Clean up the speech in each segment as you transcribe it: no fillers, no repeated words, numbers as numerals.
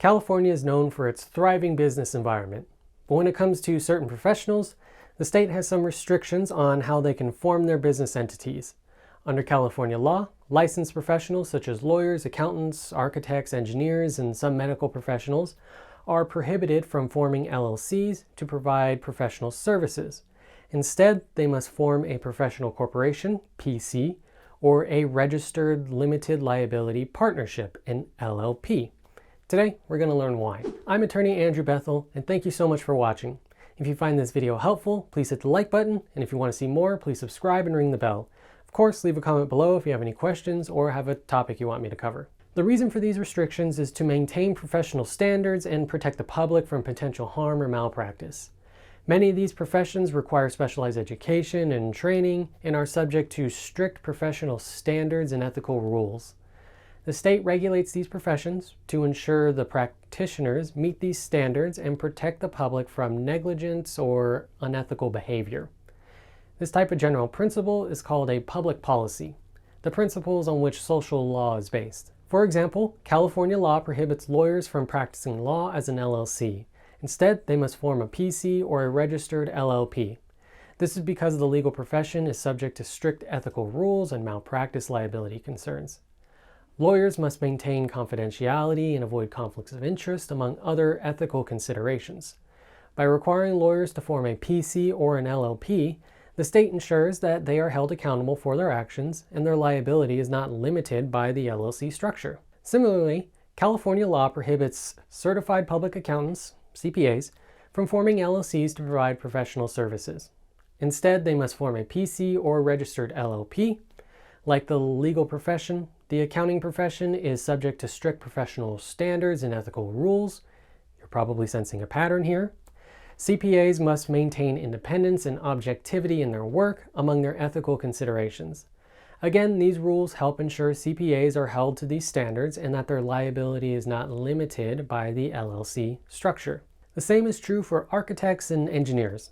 California is known for its thriving business environment, but when it comes to certain professionals, the state has some restrictions on how they can form their business entities. Under California law, licensed professionals such as lawyers, accountants, architects, engineers, and some medical professionals are prohibited from forming LLCs to provide professional services. Instead, they must form a professional corporation, PC, or a registered limited liability partnership, an LLP. Today, we're going to learn why. I'm attorney Andrew Bethel, and thank you so much for watching. If you find this video helpful, please hit the like button, and if you want to see more, please subscribe and ring the bell. Of course, leave a comment below if you have any questions or have a topic you want me to cover. The reason for these restrictions is to maintain professional standards and protect the public from potential harm or malpractice. Many of these professions require specialized education and training and are subject to strict professional standards and ethical rules. The state regulates these professions to ensure the practitioners meet these standards and protect the public from negligence or unethical behavior. This type of general principle is called a public policy, the principles on which social law is based. For example, California law prohibits lawyers from practicing law as an LLC. Instead, they must form a PC or a registered LLP. This is because the legal profession is subject to strict ethical rules and malpractice liability concerns. Lawyers must maintain confidentiality and avoid conflicts of interest, among other ethical considerations. By requiring lawyers to form a PC or an LLP, the state ensures that they are held accountable for their actions and their liability is not limited by the LLC structure. Similarly, California law prohibits certified public accountants, CPAs, from forming LLCs to provide professional services. Instead, they must form a PC or registered LLP. Like the legal profession, the accounting profession is subject to strict professional standards and ethical rules. You're probably sensing a pattern here. CPAs must maintain independence and objectivity in their work among their ethical considerations. Again, these rules help ensure CPAs are held to these standards and that their liability is not limited by the LLC structure. The same is true for architects and engineers.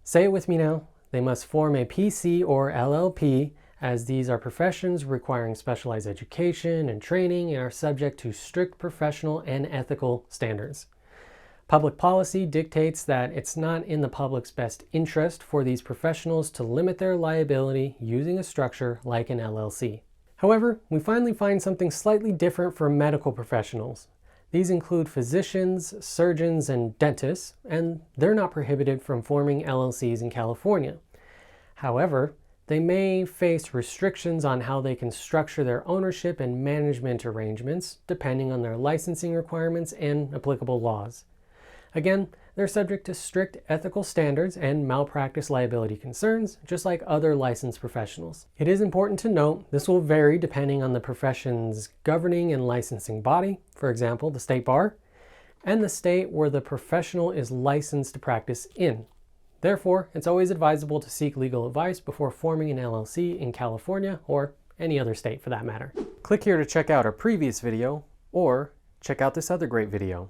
Say it with me now. They must form a PC or LLP, as these are professions requiring specialized education and training and are subject to strict professional and ethical standards. Public policy dictates that it's not in the public's best interest for these professionals to limit their liability using a structure like an LLC. However, we finally find something slightly different for medical professionals. These include physicians, surgeons, and dentists, and they're not prohibited from forming LLCs in California. However, they may face restrictions on how they can structure their ownership and management arrangements, depending on their licensing requirements and applicable laws. Again, they're subject to strict ethical standards and malpractice liability concerns, just like other licensed professionals. It is important to note this will vary depending on the profession's governing and licensing body, for example, the state bar, and the state where the professional is licensed to practice in. Therefore, it's always advisable to seek legal advice before forming an LLC in California or any other state for that matter. Click here to check out our previous video or check out this other great video.